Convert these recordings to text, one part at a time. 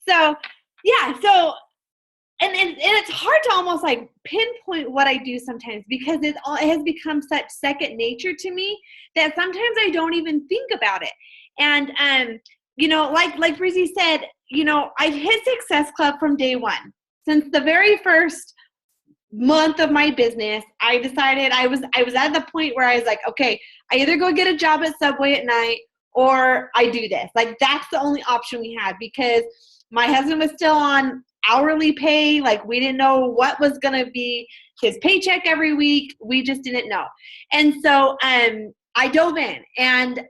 So, yeah. So, and it's hard to almost like pinpoint what I do sometimes because it has become such second nature to me that sometimes I don't even think about it. And, like Breezy said, I've hit Success Club from day one. Since the very first month of my business, I decided I was at the point where I was like, okay, I either go get a job at Subway at night or I do this. Like, that's the only option we had because my husband was still on hourly pay. Like, we didn't know what was going to be his paycheck every week. We just didn't know. And so I dove in, and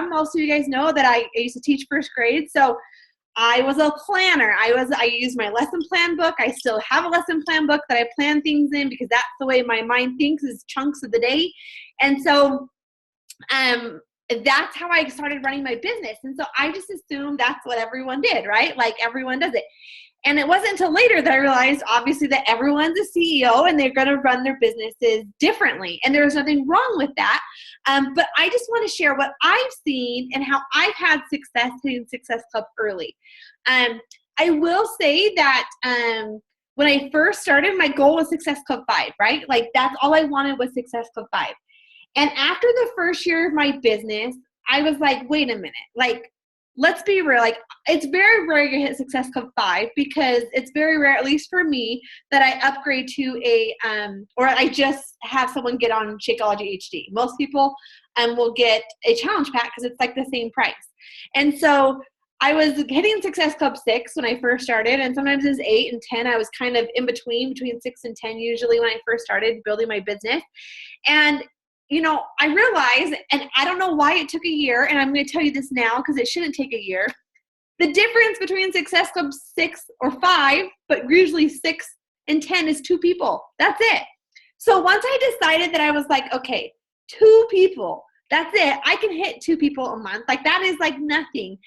most of you guys know that I used to teach first grade. So I was a planner. I used my lesson plan book. I still have a lesson plan book that I plan things in because that's the way my mind thinks, is chunks of the day. And so that's how I started running my business. And so I just assumed that's what everyone did, right? Like, everyone does it. And it wasn't until later that I realized, obviously, that everyone's a CEO and they're going to run their businesses differently. And there's nothing wrong with that. But I just want to share what I've seen and how I've had success in Success Club early. I will say that when I first started, my goal was Success Club 5, right? Like, that's all I wanted was Success Club 5. And after the first year of my business, I was like, wait a minute, like, let's be real. Like, it's very rare to hit Success Club 5 because it's very rare, at least for me, that I upgrade to or I just have someone get on Shakeology HD. Most people will get a challenge pack because it's like the same price. And so I was hitting Success Club 6 when I first started, and sometimes it was 8 and 10. I was kind of in between 6 and 10 usually when I first started building my business. And I realized, and I don't know why it took a year, and I'm going to tell you this now because it shouldn't take a year. The difference between Success Club 6 or 5, but usually 6 and 10 is 2 people. That's it. So once I decided that I was like, okay, 2 people, that's it. I can hit 2 people a month. Like, that is like nothing.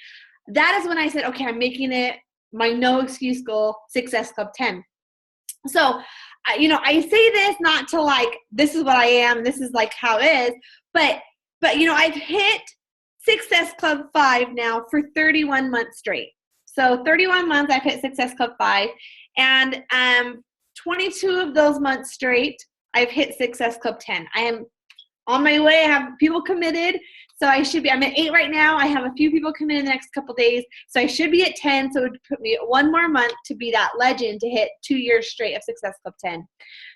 That is when I said, okay, I'm making it my no excuse goal, Success Club 10. So I say this not to like, this is what I am, this is like how it is, but I've hit Success Club 5 now for 31 months straight. So 31 months I've hit Success Club 5, and 22 of those months straight I've hit Success Club 10. I am on my way. I have people committed. So I'm at 8 right now. I have a few people come in the next couple days. So I should be at 10. So it would put me at 1 more month to be that legend to hit 2 years straight of Success Club 10.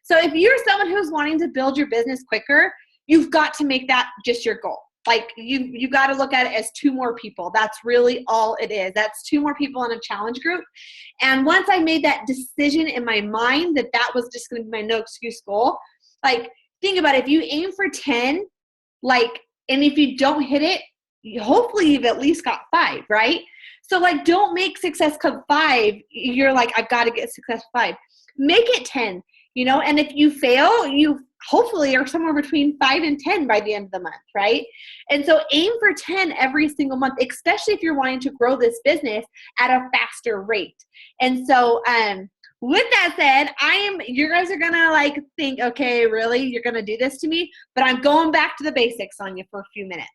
So if you're someone who's wanting to build your business quicker, you've got to make that just your goal. Like, you got to look at it as 2 more people. That's really all it is. That's 2 more people in a challenge group. And once I made that decision in my mind that was just going to be my no excuse goal, like, think about it. If you aim for 10, and if you don't hit it, hopefully you've at least got 5, right? So don't make Success Club 5. You're like, I've got to get Success 5. Make it 10, and if you fail, you hopefully are somewhere between 5 and 10 by the end of the month, right? And so aim for 10 every single month, especially if you're wanting to grow this business at a faster rate. And so, with that said, you guys are going to think, okay, really, you're going to do this to me? But I'm going back to the basics on you for a few minutes.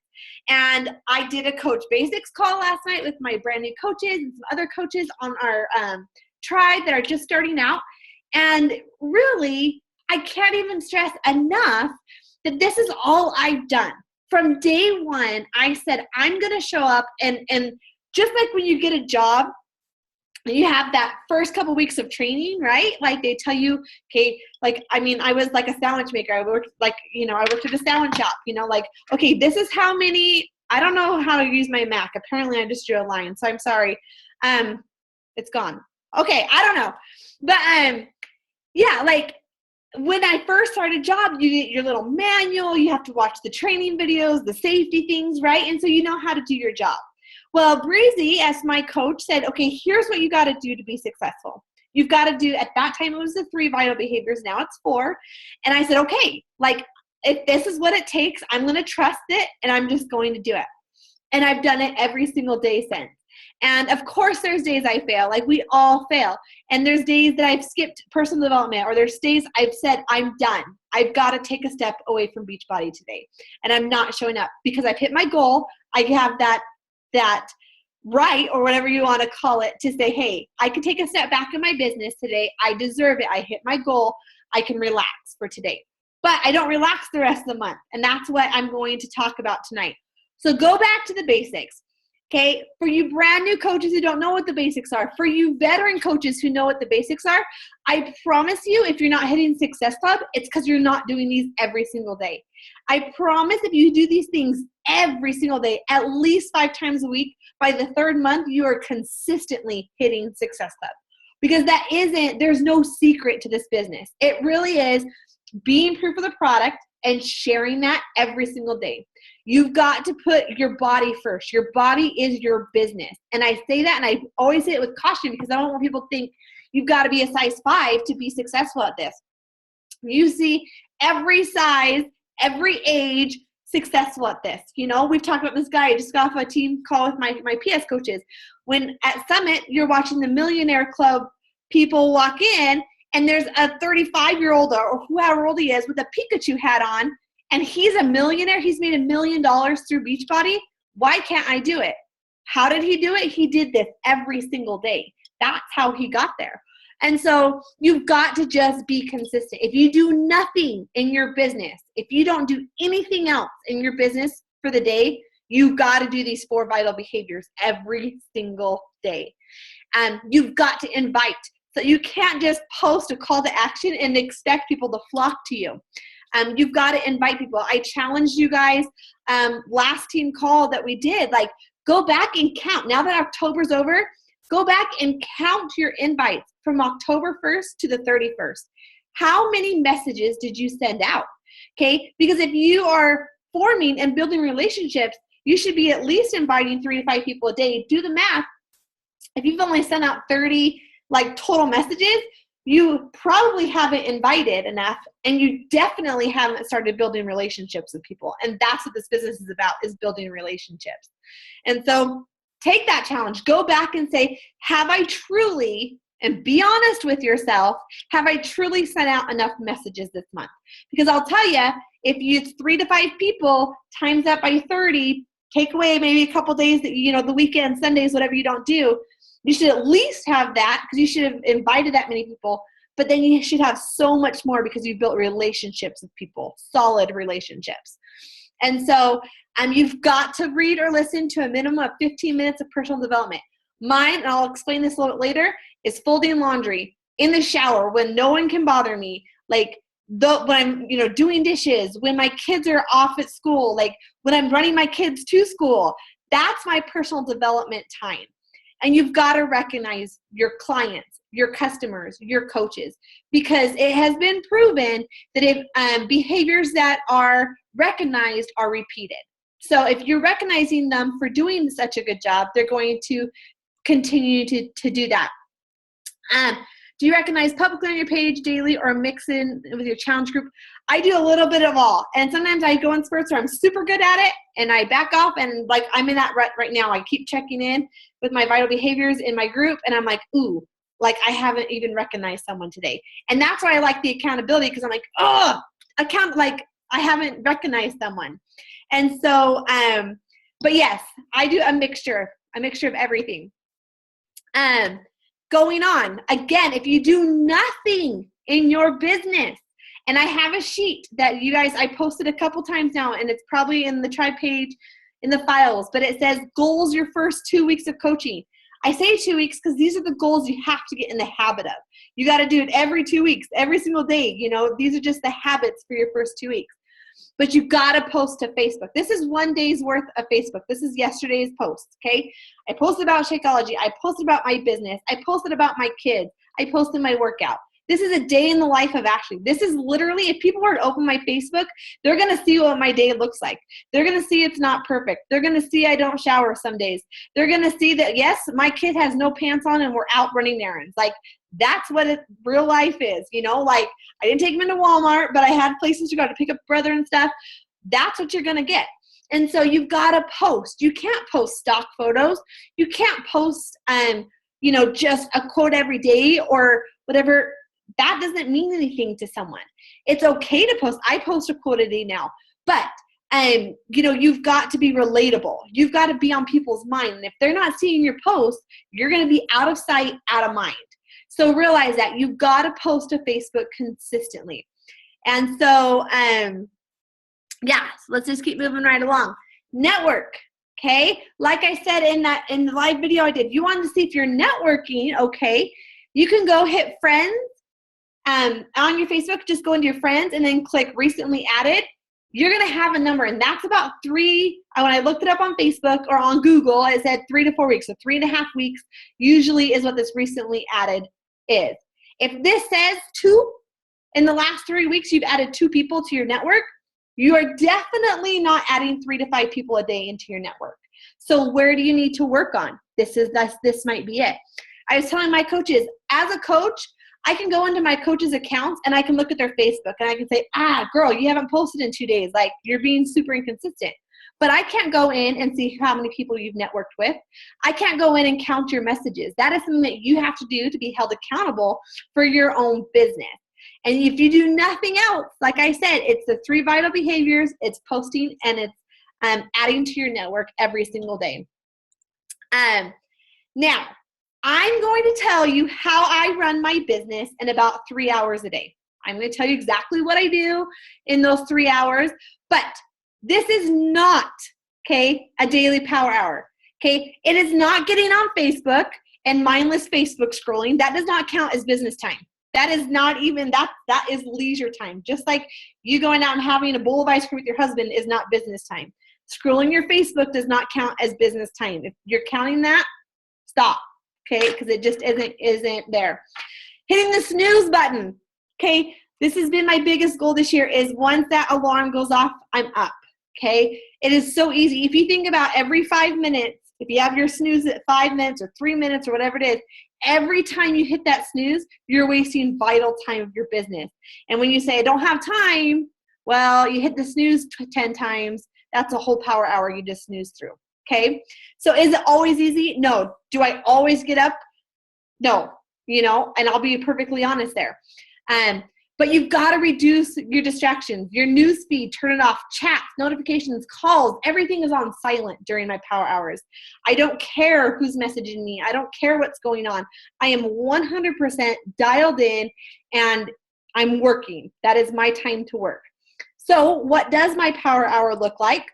And I did a Coach Basics call last night with my brand new coaches and some other coaches on our tribe that are just starting out. And really, I can't even stress enough that this is all I've done. From day one, I said, I'm going to show up and just like when you get a job, you have that first couple weeks of training, right? Like, they tell you, okay, I was like a sandwich maker. I worked I worked at a sandwich shop, okay, this is how many, I don't know how to use my Mac. Apparently I just drew a line. So I'm sorry. It's gone. Okay. I don't know. But, yeah, when I first started a job, you get your little manual, you have to watch the training videos, the safety things, right? And so you know how to do your job. Well, Breezy, as my coach, said, okay, here's what you got to do to be successful. You've got to do, at that time, it was the 3 vital behaviors. Now it's 4. And I said, okay, if this is what it takes, I'm going to trust it, and I'm just going to do it. And I've done it every single day since. And of course, there's days I fail. We all fail. And there's days that I've skipped personal development, or there's days I've said, I'm done. I've got to take a step away from Beachbody today. And I'm not showing up because I've hit my goal. I have that right, or whatever you want to call it, to say, hey, I can take a step back in my business today. I deserve it. I hit my goal. I can relax for today. But I don't relax the rest of the month. And that's what I'm going to talk about tonight. So go back to the basics. Okay, for you brand new coaches who don't know what the basics are, for you veteran coaches who know what the basics are, I promise you, if you're not hitting Success Club, it's because you're not doing these every single day. I promise if you do these things every single day, at least 5 times a week, by the 3rd month, you are consistently hitting Success Club. Because there's no secret to this business. It really is being proof of the product and sharing that every single day. You've got to put your body first. Your body is your business. And I say that, and I always say it with caution, because I don't want people to think you've got to be a size 5 to be successful at this. You see every size, every age successful at this. You know, we've talked about this guy. I just got off a team call with my PS coaches. When at Summit, you're watching the Millionaire Club people walk in, and there's a 35-year-old or whoever old he is with a Pikachu hat on, and he's a millionaire. He's made $1 million through Beachbody. Why can't I do it? How did he do it? He did this every single day. That's how he got there. And so you've got to just be consistent. If you do nothing in your business, if you don't do anything else in your business for the day, you've got to do these 4 vital behaviors every single day. And you've got to invite. So you can't just post a call to action and expect people to flock to you. You've got to invite people. I challenged you guys last team call that we did, like, go back and count. Now that October's over, go back and count your invites from October 1st to the 31st. How many messages did you send out? Okay, because if you are forming and building relationships, you should be at least inviting 3 to 5 people a day. Do the math. If you've only sent out 30 total messages, you probably haven't invited enough, and you definitely haven't started building relationships with people. And that's what this business is about, is building relationships. And so take that challenge. Go back and say, have I truly, and be honest with yourself, have I truly sent out enough messages this month? Because I'll tell you, if it's 3 to 5 people, times that by 30, take away maybe a couple days that, the weekend, Sundays, whatever you don't do, you should at least have that, because you should have invited that many people. But then you should have so much more because you've built relationships with people, solid relationships. And so you've got to read or listen to a minimum of 15 minutes of personal development. Mine, and I'll explain this a little bit later, is folding laundry in the shower when no one can bother me. When I'm, doing dishes, when my kids are off at school, when I'm running my kids to school. That's my personal development time. And you've got to recognize your clients, your customers, your coaches, because it has been proven that if behaviors that are recognized are repeated. So if you're recognizing them for doing such a good job, they're going to continue to do that. Do you recognize publicly on your page daily, or mix in with your challenge group? I do a little bit of all. And sometimes I go in spurts where I'm super good at it and I back off, and I'm in that rut right now. I keep checking in with my vital behaviors in my group, and I'm like, ooh, I haven't even recognized someone today. And that's why I like the accountability, because I'm like, oh, I haven't recognized someone. And so, but yes, I do a mixture of everything. Going on, again, if you do nothing in your business, and I have a sheet that you guys, I posted a couple times now, and it's probably in the tribe page in the files, but it says goals your first 2 weeks of coaching. I say 2 weeks because these are the goals you have to get in the habit of. You got to do it every 2 weeks, every single day. These are just the habits for your first 2 weeks. But you got to post to Facebook. This is 1 day's worth of Facebook. This is yesterday's post, okay? I posted about Shakeology. I posted about my business. I posted about my kids. I posted my workout. This is a day in the life of Ashley. This is literally, if people were to open my Facebook, they're going to see what my day looks like. They're going to see it's not perfect. They're going to see I don't shower some days. They're going to see that, yes, my kid has no pants on and we're out running errands. That's what real life is, I didn't take him into Walmart, but I had places to go to pick up brother and stuff. That's what you're going to get. And so you've got to post. You can't post stock photos. You can't post, just a quote every day or whatever. That doesn't mean anything to someone. It's okay to post. I post a quote a day now, but You've got to be relatable. You've got to be on people's mind. And if they're not seeing your posts, you're going to be out of sight, out of mind. So realize that you've got to post to Facebook consistently. And so, so let's just keep moving right along. Network. Okay. Like I said in the live video I did, you want to see if you're networking. Okay. You can go hit friends on your Facebook. Just go into your friends and then click recently added. You're going to have a number, and that's about 3. When I looked it up on Facebook or on Google, it said 3 to 4 weeks. So 3.5 weeks usually is what this recently added is. If this says 2, in the last 3 weeks, you've added 2 people to your network, you are definitely not adding 3 to 5 people a day into your network. So where do you need to work on? This might be it. I was telling my coaches, as a coach, I can go into my coaches' accounts and I can look at their Facebook and I can say, girl, you haven't posted in 2 days. Like, you're being super inconsistent. But I can't go in and see how many people you've networked with. I can't go in and count your messages. That is something that you have to do to be held accountable for your own business. And if you do nothing else, like I said, it's the 3 vital behaviors, it's posting, and it's adding to your network every single day. Now, I'm going to tell you how I run my business in about 3 hours a day. I'm going to tell you exactly what I do in those 3 hours, but this is not, a daily power hour, It is not getting on Facebook and mindless Facebook scrolling. That does not count as business time. That is not even, that is leisure time. Just like you going out and having a bowl of ice cream with your husband is not business time. Scrolling your Facebook does not count as business time. If you're counting that, stop. Because it just isn't there. Hitting the snooze button. This has been my biggest goal this year, is once that alarm goes off, I'm up. It is so easy. If you think about every 5 minutes, if you have your snooze at 5 minutes or 3 minutes or whatever it is, every time you hit that snooze, you're wasting vital time of your business. And when you say, I don't have time, well, you hit the snooze 10 times. That's a whole power hour you just snooze through. So is it always easy? No. Do I always get up? No, and I'll be perfectly honest there. But you've got to reduce your distractions, your news feed, turn it off, chats, notifications, calls, everything is on silent during my power hours. I don't care who's messaging me. I don't care what's going on. I am 100% dialed in and I'm working. That is my time to work. So what does my power hour look like?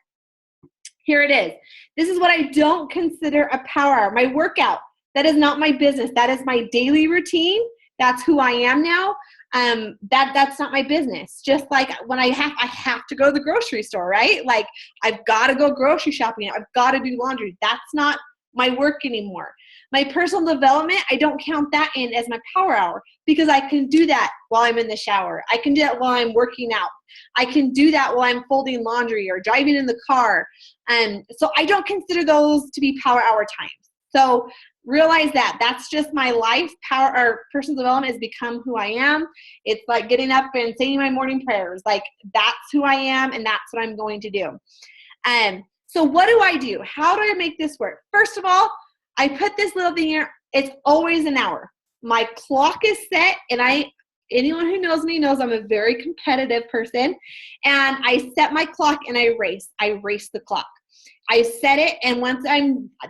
Here it is. This is what I don't consider a power hour. My workout, that is not my business. That is my daily routine. That's who I am now. That's not my business. Just like when I have to go to the grocery store, right? Like, I've got to go grocery shopping. I've got to do laundry. That's not my work anymore. My personal development, I don't count that in as my power hour, because I can do that while I'm in the shower. I can do that while I'm working out. I can do that while I'm folding laundry or driving in the car. So I don't consider those to be power hour times. So realize that that's just my life. Power or personal development has become who I am. It's like getting up and saying my morning prayers. Like, that's who I am, and that's what I'm going to do. So what do I do? How do I make this work? First of all, I put this little thing here. It's always an hour. My clock is set, and anyone who knows me knows I'm a very competitive person, and I set my clock and I race the clock. I set it, and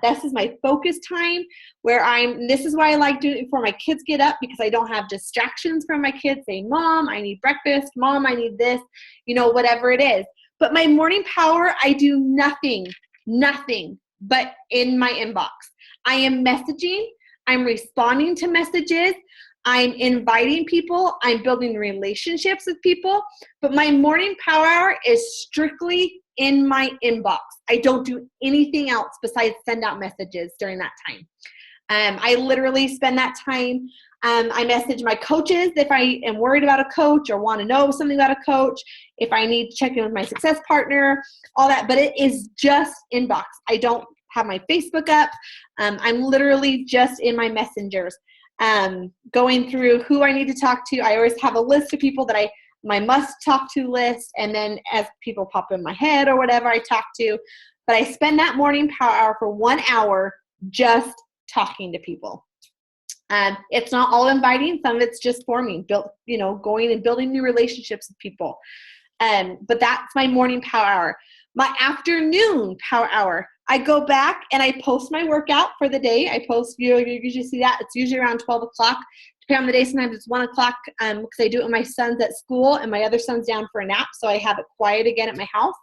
this is my focus time where this is why I like doing it before my kids get up, because I don't have distractions from my kids saying, Mom, I need breakfast. Mom, I need this, whatever it is. But my morning power, I do nothing but in my inbox. I am messaging. I'm responding to messages. I'm inviting people. I'm building relationships with people. But my morning power hour is strictly in my inbox. I don't do anything else besides send out messages during that time. I literally spend that time. I message my coaches if I am worried about a coach or want to know something about a coach, if I need to check in with my success partner, all that. But it is just inbox. I don't have my Facebook up. I'm literally just in my messengers, going through who I need to talk to. I always have a list of people that my must talk to list, and then as people pop in my head or whatever, I talk to. But I spend that morning power hour for 1 hour just talking to people. It's not all inviting. Some of it's just forming, going and building new relationships with people. But that's my morning power hour. My afternoon power hour, I go back and I post my workout for the day. I post, you usually see that. It's usually around 12 o'clock. Depending on the day, sometimes it's 1 o'clock because I do it when my son's at school and my other son's down for a nap. So I have it quiet again at my house.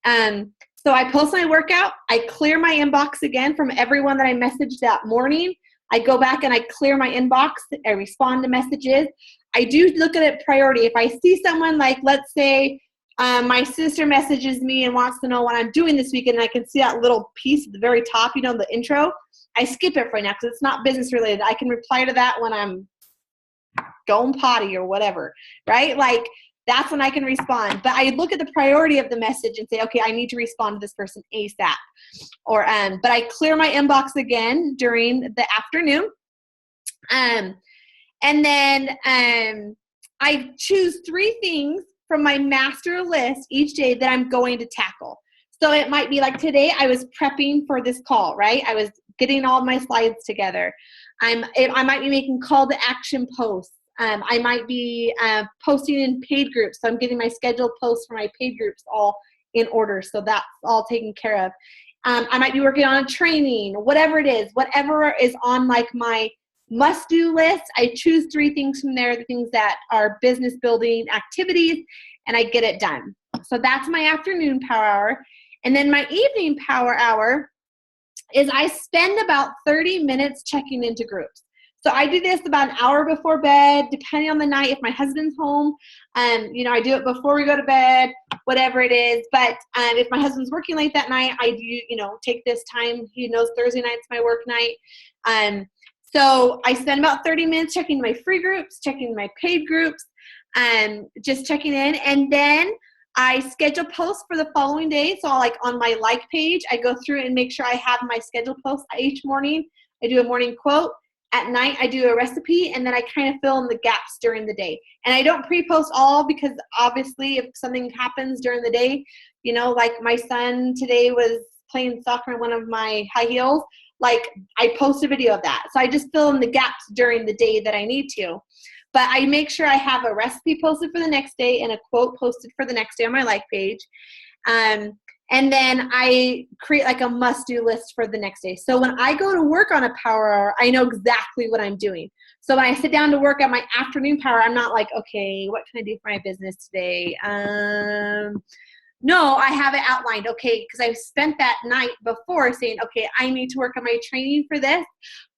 So I post my workout. I clear my inbox again from everyone that I messaged that morning. I go back and I clear my inbox. I respond to messages. I do look at it priority. If I see someone like, let's say, my sister messages me and wants to know what I'm doing this weekend, and I can see that little piece at the very top, the intro, I skip it for now because it's not business related. I can reply to that when I'm going potty or whatever, right? Like that's when I can respond. But I look at the priority of the message and say, okay, I need to respond to this person ASAP. Or but I clear my inbox again during the afternoon. And then I choose 3 things from my master list each day that I'm going to tackle. So it might be like today I was prepping for this call, right? I was getting all my slides together. I might be making call to action posts. I might be posting in paid groups. So I'm getting my scheduled posts for my paid groups all in order. So that's all taken care of. I might be working on a training, whatever it is, whatever is on like my must-do list. I choose 3 things from there, the things that are business building activities, and I get it done. So that's my afternoon power hour. And then my evening power hour is I spend about 30 minutes checking into groups. So I do this about an hour before bed, depending on the night. If my husband's home, I do it before we go to bed, whatever it is. But if my husband's working late that night, I do, take this time. He knows Thursday night's my work night. So I spend about 30 minutes checking my free groups, checking my paid groups, just checking in. And then I schedule posts for the following day. So like on my like page, I go through and make sure I have my scheduled posts each morning. I do a morning quote. At night, I do a recipe, and then I kind of fill in the gaps during the day. And I don't pre-post all because obviously if something happens during the day, like my son today was playing soccer in one of my high heels, like I post a video of that. So I just fill in the gaps during the day that I need to. But I make sure I have a recipe posted for the next day and a quote posted for the next day on my like page. And then I create like a must-do list for the next day. So when I go to work on a power hour, I know exactly what I'm doing. So when I sit down to work at my afternoon power, I'm not like, okay, what can I do for my business today? No, I have it outlined, okay, because I've spent that night before saying, okay, I need to work on my training for this.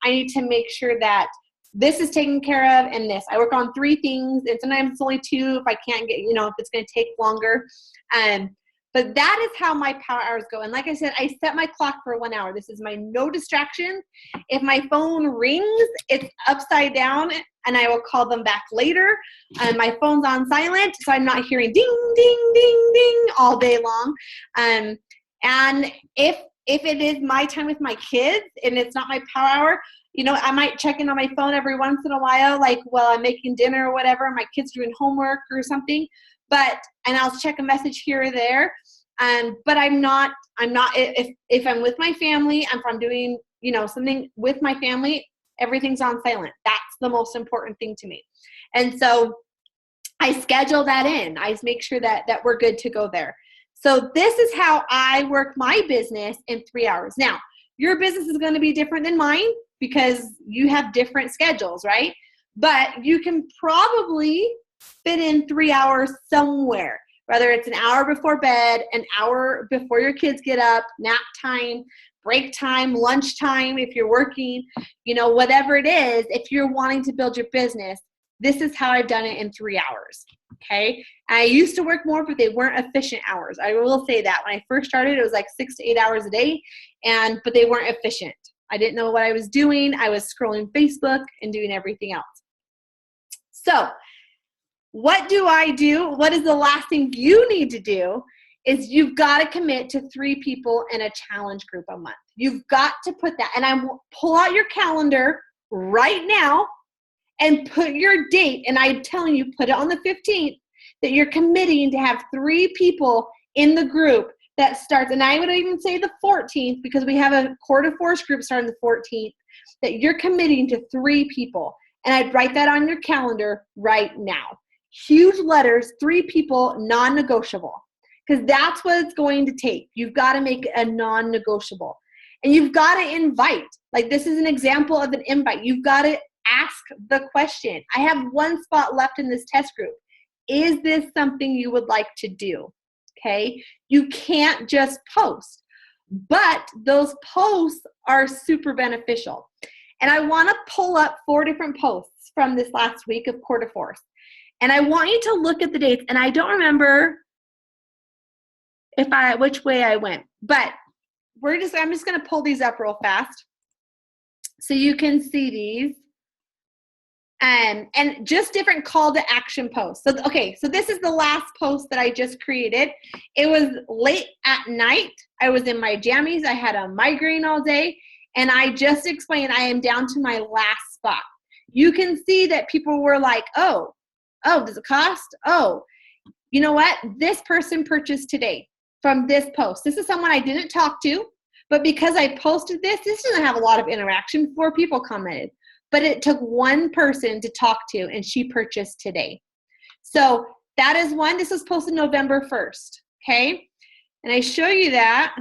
I need to make sure that this is taken care of and this. I work on 3 things, and sometimes it's only 2 if I can't get, if it's going to take longer. But that is how my power hours go. And like I said, I set my clock for 1 hour. This is my no distractions. If my phone rings, it's upside down, and I will call them back later. My phone's on silent, so I'm not hearing ding, ding, ding, ding all day long. And if it is my time with my kids and it's not my power hour, I might check in on my phone every once in a while, like while I'm making dinner or whatever, my kid's doing homework or something. And I'll check a message here or there. But I'm not, if I'm with my family, if I'm doing, something with my family, everything's on silent. That's the most important thing to me. And so I schedule that in. I make sure that we're good to go there. So this is how I work my business in 3 hours. Now, your business is going to be different than mine because you have different schedules, right? But you can probably fit in 3 hours somewhere, whether it's an hour before bed, an hour before your kids get up, nap time, break time, lunch time, if you're working, whatever it is, if you're wanting to build your business, this is how I've done it in 3 hours. Okay. I used to work more, but they weren't efficient hours. I will say that when I first started, it was like 6 to 8 hours a day, but they weren't efficient. I didn't know what I was doing. I was scrolling Facebook and doing everything else. So what do I do? What is the last thing you need to do is you've got to commit to 3 people in a challenge group a month. You've got to put that, and pull out your calendar right now and put your date, and I'm telling you, put it on the 15th, that you're committing to have 3 people in the group that starts, and I would even say the 14th, because we have a core to force group starting the 14th, that you're committing to 3 people. And I'd write that on your calendar right now. Huge letters, 3 people, non-negotiable. because that's what it's going to take. You've got to make it a non-negotiable. And you've got to invite. Like, this is an example of an invite. You've got to ask the question. I have one spot left in this test group. Is this something you would like to do? Okay? You can't just post. But those posts are super beneficial. And I want to pull up 4 different posts from this last week of Quarter Force. And I want you to look at the dates. And I don't remember which way I went. But I'm just going to pull these up real fast so you can see these. And just different call to action posts. So, okay, so this is the last post that I just created. It was late at night. I was in my jammies. I had a migraine all day. And I just explained I am down to my last spot. You can see that people were like, oh, does it cost? Oh, you know what? This person purchased today from this post. This is someone I didn't talk to, but because I posted this doesn't have a lot of interaction. 4 people commented, but it took one person to talk to, and she purchased today. So that is one. This was posted November 1st, okay? And I show you that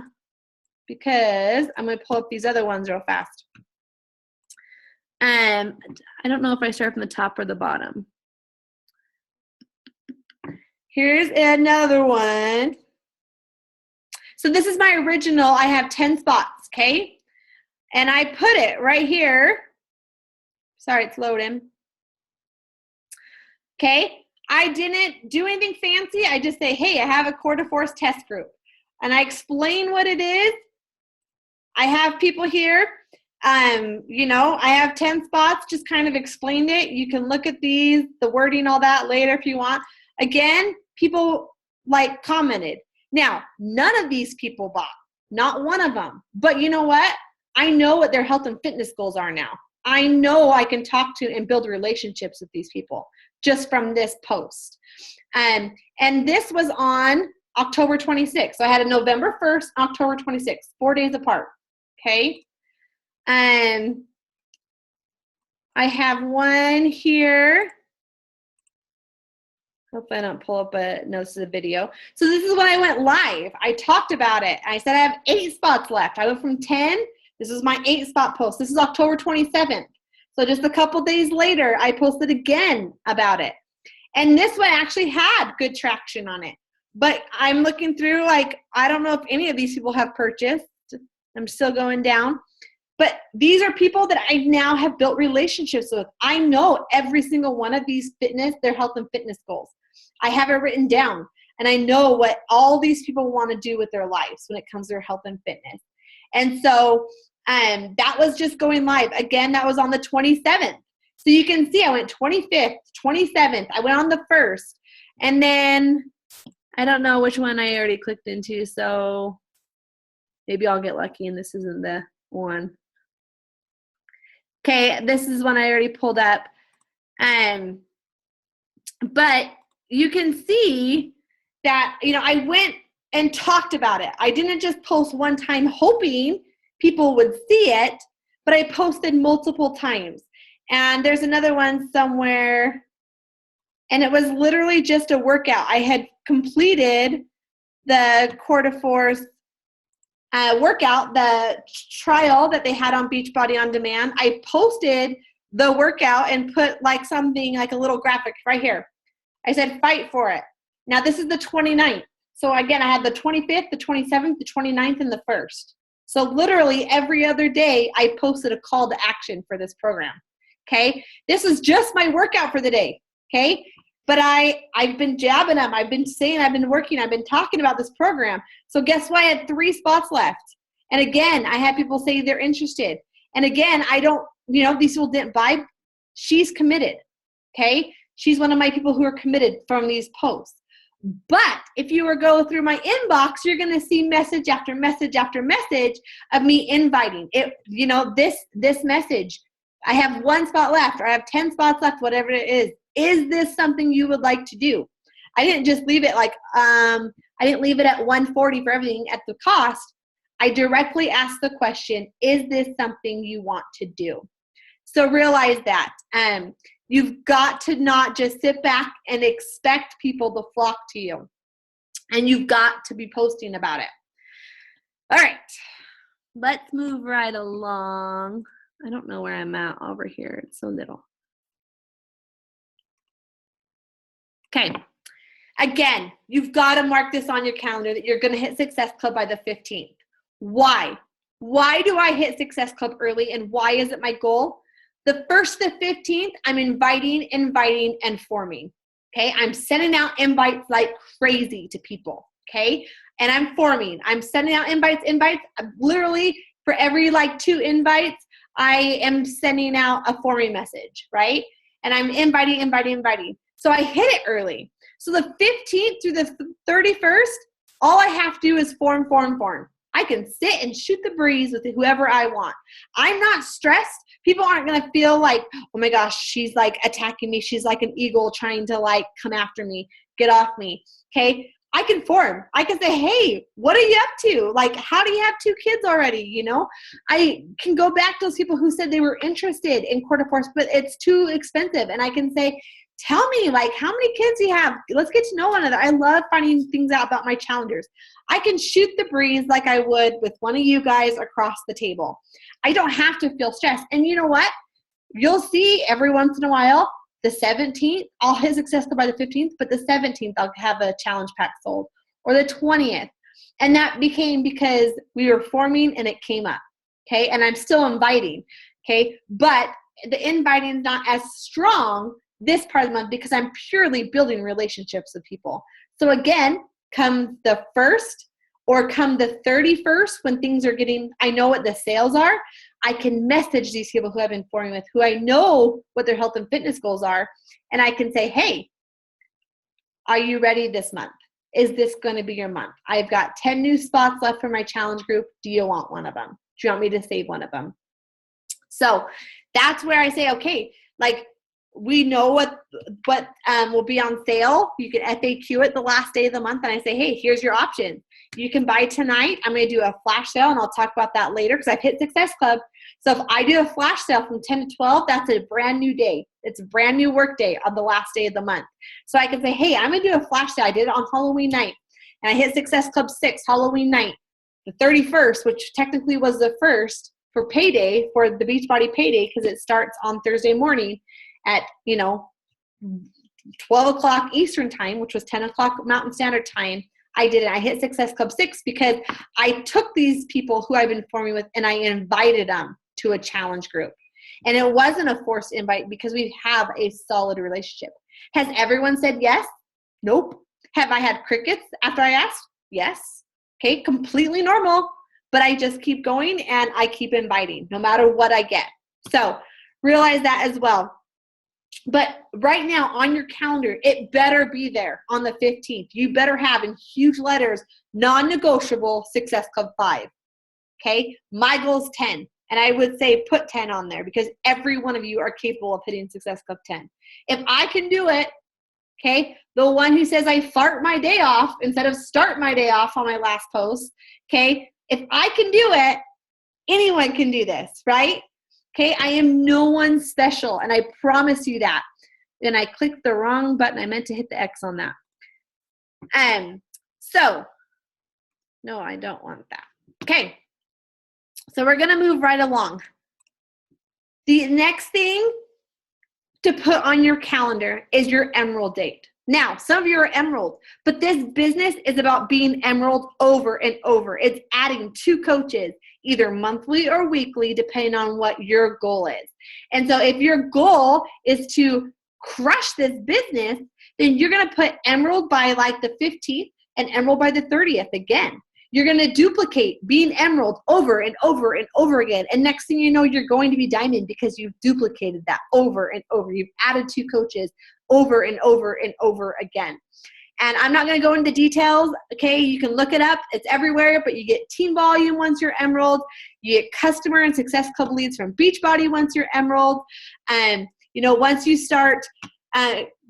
because I'm going to pull up these other ones real fast. I don't know if I start from the top or the bottom. Here's another one. So this is my original. I have 10 spots, okay? And I put it right here. Sorry, it's loading. Okay, I didn't do anything fancy. I just say, hey, I have a Quarter Force test group. And I explain what it is. I have people here. I have 10 spots, just kind of explained it. You can look at these, the wording, all that later if you want. Again, people commented. Now, none of these people bought, not one of them. But you know what? I know what their health and fitness goals are now. I know I can talk to and build relationships with these people just from this post. And this was on October 26th. So I had a November 1st, October 26th, 4 days apart. Okay. And I have one here. Hopefully I don't pull up no, this is a video. So this is when I went live. I talked about it. I said I have 8 spots left. I went from 10. This is my 8 spot post. This is October 27th. So just a couple days later, I posted again about it. And this one actually had good traction on it. But I'm looking through, I don't know if any of these people have purchased. I'm still going down. But these are people that I now have built relationships with. I know every single one of these their health and fitness goals. I have it written down. And I know what all these people want to do with their lives when it comes to their health and fitness. And so that was just going live. Again, that was on the 27th. So you can see I went 25th, 27th. I went on the 1st. And then I don't know which one I already clicked into. So maybe I'll get lucky and this isn't the one. Okay, this is one I already pulled up. But you can see that, I went and talked about it. I didn't just post one time hoping people would see it, but I posted multiple times. And there's another one somewhere, and it was literally just a workout. I had completed the Quarter Force workout, the trial that they had on Beachbody On Demand. I posted the workout and put something like a little graphic right here. I said, fight for it. Now this is the 29th. So again, I had the 25th, the 27th, the 29th, and the 1st. So literally every other day I posted a call to action for this program. Okay. This is just my workout for the day. Okay. But I've been jabbing them. I've been saying, I've been working. I've been talking about this program. So guess what? I had 3 spots left. And again, I had people say they're interested. And again, these people didn't buy. She's committed. Okay. She's one of my people who are committed from these posts. But if you were go through my inbox, you're going to see message after message after message of me inviting it. This message, I have 1 spot left, or I have 10 spots left, whatever it is. Is this something you would like to do? I didn't just leave it I didn't leave it at $140 for everything at the cost. I directly asked the question, is this something you want to do? So realize that. You've got to not just sit back and expect people to flock to you. And you've got to be posting about it. All right, let's move right along. I don't know where I'm at over here. It's so little. Okay. Again, you've got to mark this on your calendar that you're going to hit Success Club by the 15th. Why? Why do I hit Success Club early, and why is it my goal? The 1st to 15th, I'm inviting, and forming. Okay, I'm sending out invites like crazy to people. Okay, and I'm forming. I'm sending out invites. Literally, for every like 2 invites, I am sending out a forming message, right? And I'm inviting. So I hit it early. So the 15th through the 31st, all I have to do is form. I can sit and shoot the breeze with whoever I want. I'm not stressed. People aren't going to feel like, oh my gosh, she's like attacking me. She's like an eagle trying to like come after me, get off me. Okay. I can form. I can say, hey, what are you up to? Like, how do you have 2 kids already? You know, I can go back to those people who said they were interested in quarter force, but it's too expensive. And I can say, tell me, like, how many kids you have? Let's get to know one another. I love finding things out about my challengers. I can shoot the breeze like I would with one of you guys across the table. I don't have to feel stressed. And you know what? You'll see every once in a while, the 17th, I'll hit Success Club by the 15th, but the 17th, I'll have a challenge pack sold, or the 20th. And that became because we were forming and it came up. Okay. And I'm still inviting. Okay. But the inviting is not as strong this part of the month because I'm purely building relationships with people. So again, come the 1st or come the 31st when things are getting, I know what the sales are, I can message these people who I've been forming with, who I know what their health and fitness goals are, and I can say, hey, are you ready this month? Is this going to be your month? I've got 10 new spots left for my challenge group. Do you want one of them? Do you want me to save one of them? So that's where I say, okay, like, we know what will be on sale. You can FAQ it the last day of the month, and I say, hey, here's your options. You can buy tonight. I'm going to do a flash sale, and I'll talk about that later because I've hit Success Club. So if I do a flash sale from 10 to 12, that's a brand new day. It's a brand new work day on the last day of the month. So I can say, hey, I'm going to do a flash sale. I did it on Halloween night, and I hit Success Club 6 Halloween night. The 31st, which technically was the 1st for payday, for the Beachbody payday, because it starts on Thursday morning at, 12 o'clock Eastern time, which was 10 o'clock Mountain Standard Time. I did it. I hit Success Club 6 because I took these people who I've been forming with and I invited them to a challenge group. And it wasn't a forced invite because we have a solid relationship. Has everyone said yes? Nope. Have I had crickets after I asked? Yes. Okay, completely normal. But I just keep going and I keep inviting no matter what I get. So realize that as well. But right now on your calendar, it better be there on the 15th. You better have in huge letters, non-negotiable, Success Club 5. Okay, my goal is 10. And I would say put 10 on there because every one of you are capable of hitting Success Club 10. If I can do it, okay, the one who says I fart my day off instead of start my day off on my last post, okay, if I can do it, anyone can do this, right? Okay, I am no one special, and I promise you that. And I clicked the wrong button. I meant to hit the X on that. So, no, I don't want that. Okay, so we're going to move right along. The next thing to put on your calendar is your Emerald date. Now, some of you are Emerald, but this business is about being Emerald over and over. It's adding 2 coaches, either monthly or weekly, depending on what your goal is. And so if your goal is to crush this business, then you're going to put Emerald by like the 15th and Emerald by the 30th again. You're going to duplicate being Emerald over and over and over again. And next thing you know, you're going to be Diamond because you've duplicated that over and over. You've added 2 coaches over and over and over again. And I'm not going to go into details. Okay, you can look it up. It's everywhere, but you get team volume once you're Emerald. You get customer and Success Club leads from Beachbody once you're Emerald. And, once you start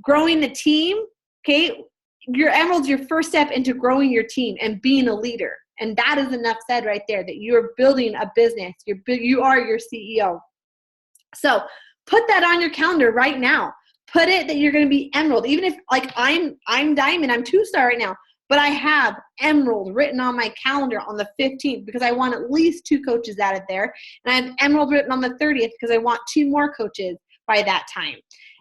growing the team, okay, your Emerald's your first step into growing your team and being a leader. And that is enough said right there that you're building a business. You are your CEO. So put that on your calendar right now. Put it that you're going to be Emerald. Even if like I'm Diamond, I'm 2-star right now. but I have Emerald written on my calendar on the 15th because I want at least 2 coaches added there. And I have Emerald written on the 30th because I want 2 more coaches by that time.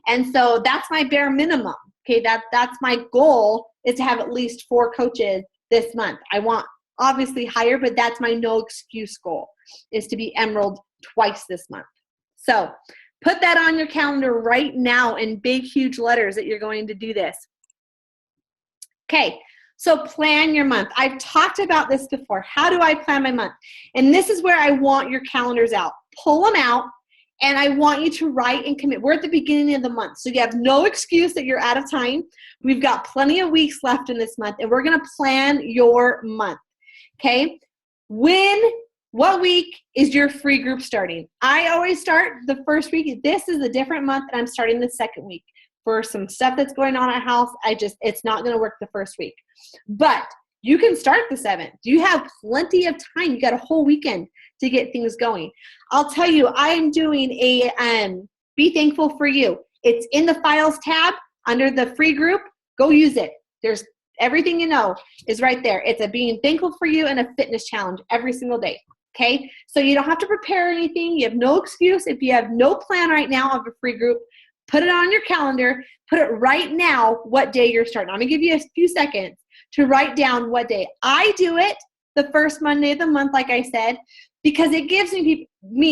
And so that's my bare minimum. Okay, that's my goal, is to have at least 4 coaches this month. I want obviously higher, but that's my no excuse goal, is to be Emerald twice this month. So put that on your calendar right now in big, huge letters that you're going to do this. Okay, so plan your month. I've talked about this before. How do I plan my month? And this is where I want your calendars out. Pull them out, and I want you to write and commit. We're at the beginning of the month, so you have no excuse that you're out of time. We've got plenty of weeks left in this month, and we're going to plan your month. Okay? What week is your free group starting? I always start the first week. This is a different month, and I'm starting the second week. For some stuff that's going on at house, it's not going to work the first week. But you can start the 7th. You have plenty of time. You got a whole weekend to get things going. I'll tell you, I am doing a Be Thankful for You. It's in the Files tab under the free group. Go use it. There's everything you know is right there. It's a Being Thankful for You and a fitness challenge every single day. Okay? So you don't have to prepare anything. You have no excuse. If you have no plan right now of a free group, put it on your calendar. Put it right now what day you're starting. I'm going to give you a few seconds to write down what day. I do it the first Monday of the month, like I said, because it gives me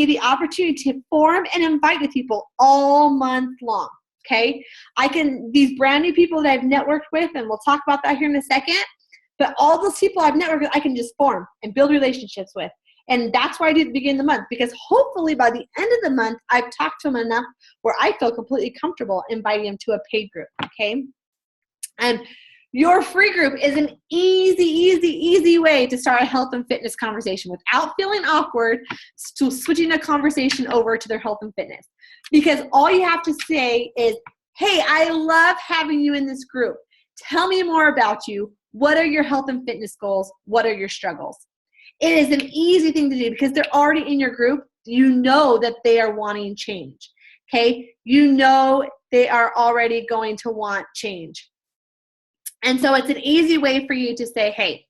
the opportunity to form and invite the people all month long. Okay? These brand new people that I've networked with, and we'll talk about that here in a second, but all those people I've networked with, I can just form and build relationships with. And that's why I do at the beginning of the month, because hopefully by the end of the month, I've talked to them enough where I feel completely comfortable inviting them to a paid group, okay? And your free group is an easy way to start a health and fitness conversation without feeling awkward, to switching a conversation over to their health and fitness. Because all you have to say is, hey, I love having you in this group. Tell me more about you. What are your health and fitness goals? What are your struggles? It is an easy thing to do because they're already in your group. You know that they are wanting change, okay? You know they are already going to want change. And so it's an easy way for you to say, hey,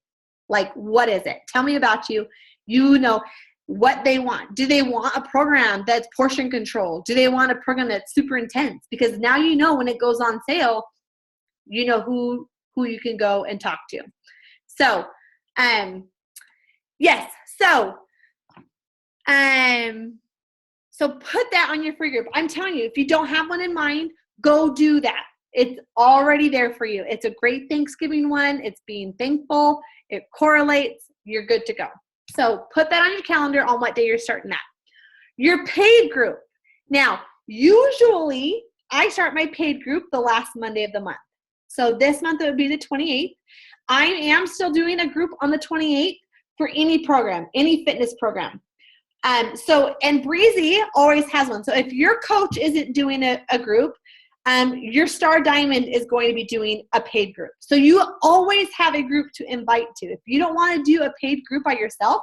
like, what is it? Tell me about you. You know what they want. Do they want a program that's portion controlled? Do they want a program that's super intense? Because now you know when it goes on sale, you know who you can go and talk to. So, yes. So put that on your free group. I'm telling you, if you don't have one in mind, go do that. It's already there for you. It's a great Thanksgiving one. It's being thankful. It correlates. You're good to go. So put that on your calendar on what day you're starting that. Your paid group. Now, usually I start my paid group the last Monday of the month. So this month it would be the 28th. I am still doing a group on the 28th for any program, any fitness program. And Breezy always has one. So if your coach isn't doing a group, your Star Diamond is going to be doing a paid group. So you always have a group to invite to. If you don't want to do a paid group by yourself,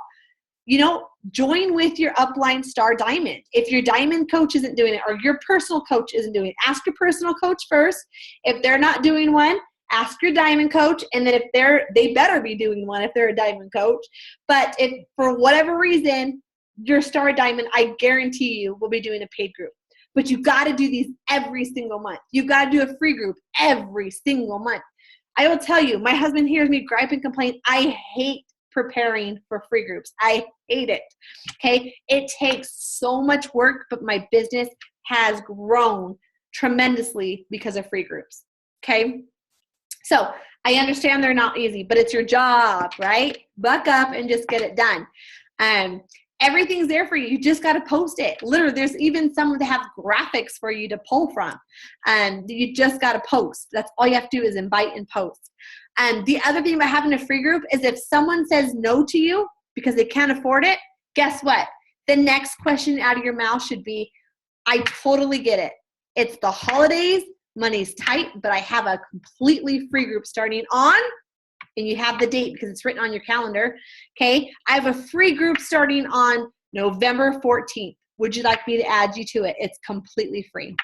join with your upline Star Diamond. If your Diamond coach isn't doing it or your personal coach isn't doing it, ask your personal coach first. If they're not doing one, ask your Diamond coach, and then if they better be doing one if they're a Diamond coach. But if for whatever reason your Star Diamond, I guarantee you, will be doing a paid group. But you got to do these every single month. You got to do a free group every single month. I will tell you, my husband hears me gripe and complain. I hate preparing for free groups. I hate it. Okay, it takes so much work, but my business has grown tremendously because of free groups. Okay. So I understand they're not easy, but it's your job, right? Buck up and just get it done. Everything's there for you. You just got to post it. Literally, there's even some that have graphics for you to pull from. You just got to post. That's all you have to do is invite and post. The other thing about having a free group is if someone says no to you because they can't afford it, guess what? The next question out of your mouth should be, I totally get it. It's the holidays. Money's tight, but I have a completely free group starting on, and you have the date because it's written on your calendar. Okay. I have a free group starting on November 14th. Would you like me to add you to it? It's completely free.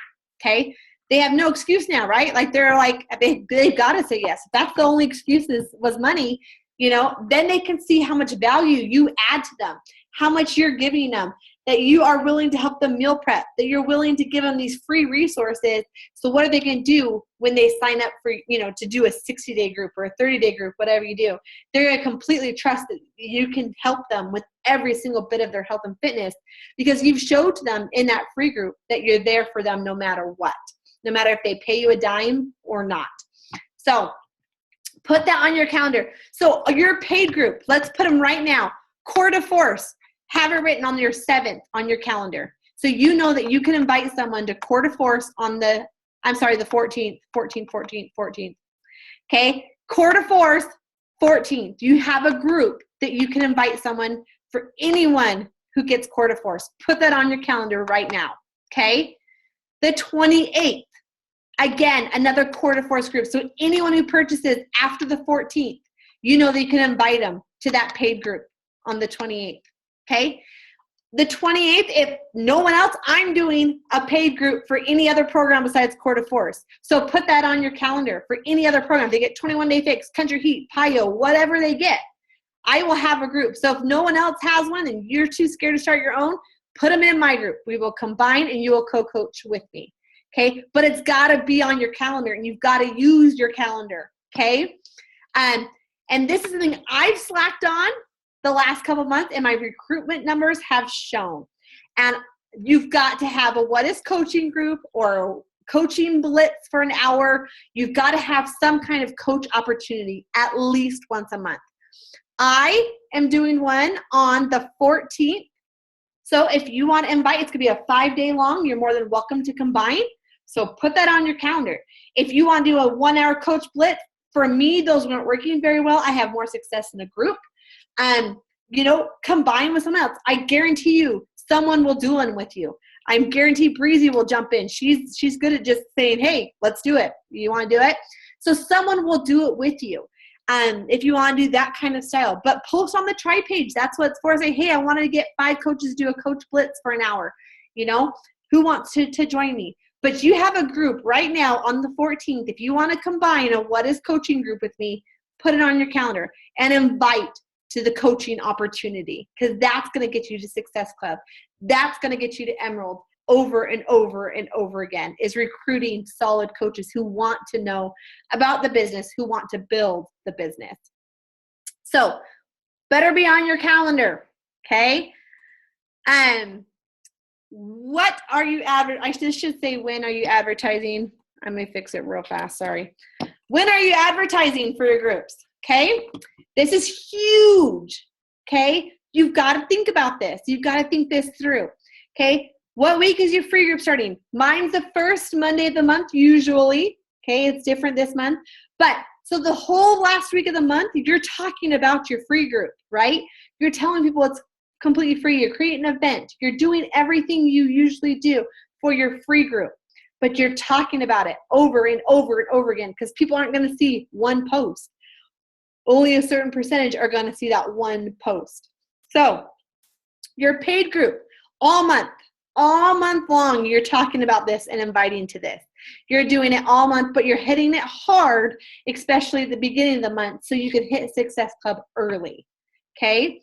Okay. they have no excuse now, right? Like they're like, they've got to say yes. If that's the only excuse was money, then they can see how much value you add to them, how much you're giving them, that you are willing to help them meal prep, that you're willing to give them these free resources. So what are they going to do when they sign up for, to do a 60-day group or a 30-day group, whatever you do? They're going to completely trust that you can help them with every single bit of their health and fitness, because you've showed to them in that free group that you're there for them no matter what, no matter if they pay you a dime or not. So put that on your calendar. So your paid group, let's put them right now. Core de Force, have it written on your 7th on your calendar. So you know that you can invite someone to Core de Force on the 14th. Okay, Core de Force, 14th. You have a group that you can invite someone for anyone who gets Core de Force. Put that on your calendar right now, okay? The 28th. Again, another Core de Force group. So anyone who purchases after the 14th, you know that you can invite them to that paid group on the 28th, okay? The 28th, if no one else, I'm doing a paid group for any other program besides Core de Force. So put that on your calendar for any other program. They get 21-Day Fix, Country Heat, PIO, whatever they get. I will have a group. So if no one else has one and you're too scared to start your own, put them in my group. We will combine and you will co-coach with me. Okay, but it's got to be on your calendar and you've got to use your calendar. Okay, and this is something I've slacked on the last couple of months, and my recruitment numbers have shown. And you've got to have a What is Coaching group or a coaching blitz for an hour. You've got to have some kind of coach opportunity at least once a month. I am doing one on the 14th. So if you want to invite, it's going to be a 5-day long. You're more than welcome to combine. So put that on your calendar. If you want to do a 1-hour coach blitz, for me, those weren't working very well. I have more success in a group. Combine with someone else. I guarantee you someone will do one with you. I guarantee Breezy will jump in. She's good at just saying, hey, let's do it. You want to do it? So someone will do it with you. If you want to do that kind of style. But post on the Try page. That's what it's for. Say, hey, I want to get 5 coaches to do a coach blitz for an hour. Who wants to join me? But you have a group right now on the 14th. If you want to combine a What is Coaching group with me, put it on your calendar and invite to the coaching opportunity, because that's going to get you to Success Club. That's going to get you to Emerald over and over and over again, is recruiting solid coaches who want to know about the business, who want to build the business. So better be on your calendar, okay? What are you I should say, when are you advertising? I'm going to fix it real fast, sorry. When are you advertising for your groups? Okay? This is huge, okay? You've got to think about this. You've got to think this through, okay? What week is your free group starting? Mine's the first Monday of the month, usually, okay? It's different this month. But, so the whole last week of the month, you're talking about your free group, right? You're telling people it's completely free. You're creating an event. You're doing everything you usually do for your free group. But you're talking about it over and over and over again, because people aren't going to see one post. Only a certain percentage are going to see that one post. So your paid group, all month long, you're talking about this and inviting to this. You're doing it all month, but you're hitting it hard, especially at the beginning of the month, so you can hit Success Club early, okay?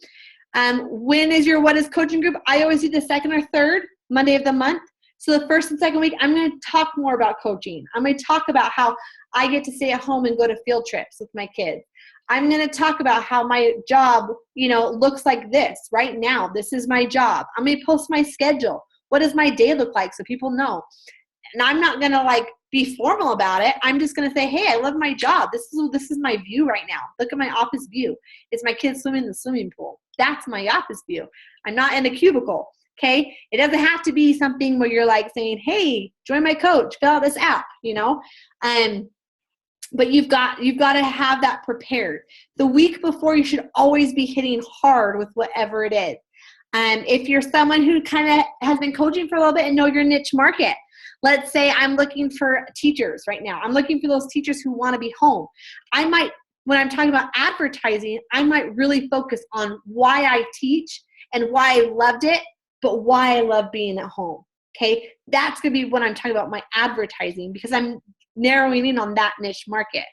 When is your What is Coaching group? I always do the 2nd or 3rd Monday of the month. So the 1st and 2nd week, I'm going to talk more about coaching. I'm going to talk about how I get to stay at home and go to field trips with my kids. I'm going to talk about how my job, looks like this right now. This is my job. I'm going to post my schedule. What does my day look like so people know? And I'm not going to be formal about it. I'm just going to say, hey, I love my job. This is my view right now. Look at my office view. It's my kids swimming in the swimming pool. That's my office view. I'm not in a cubicle. Okay. It doesn't have to be something where you're saying, hey, join my coach, fill out this app, but you've got to have that prepared. The week before, you should always be hitting hard with whatever it is. If you're someone who kind of has been coaching for a little bit and know your niche market, let's say I'm looking for teachers right now. I'm looking for those teachers who want to be home. When I'm talking about advertising, I might really focus on why I teach and why I loved it, but why I love being at home. Okay. That's going to be when I'm talking about my advertising, because I'm narrowing in on that niche market.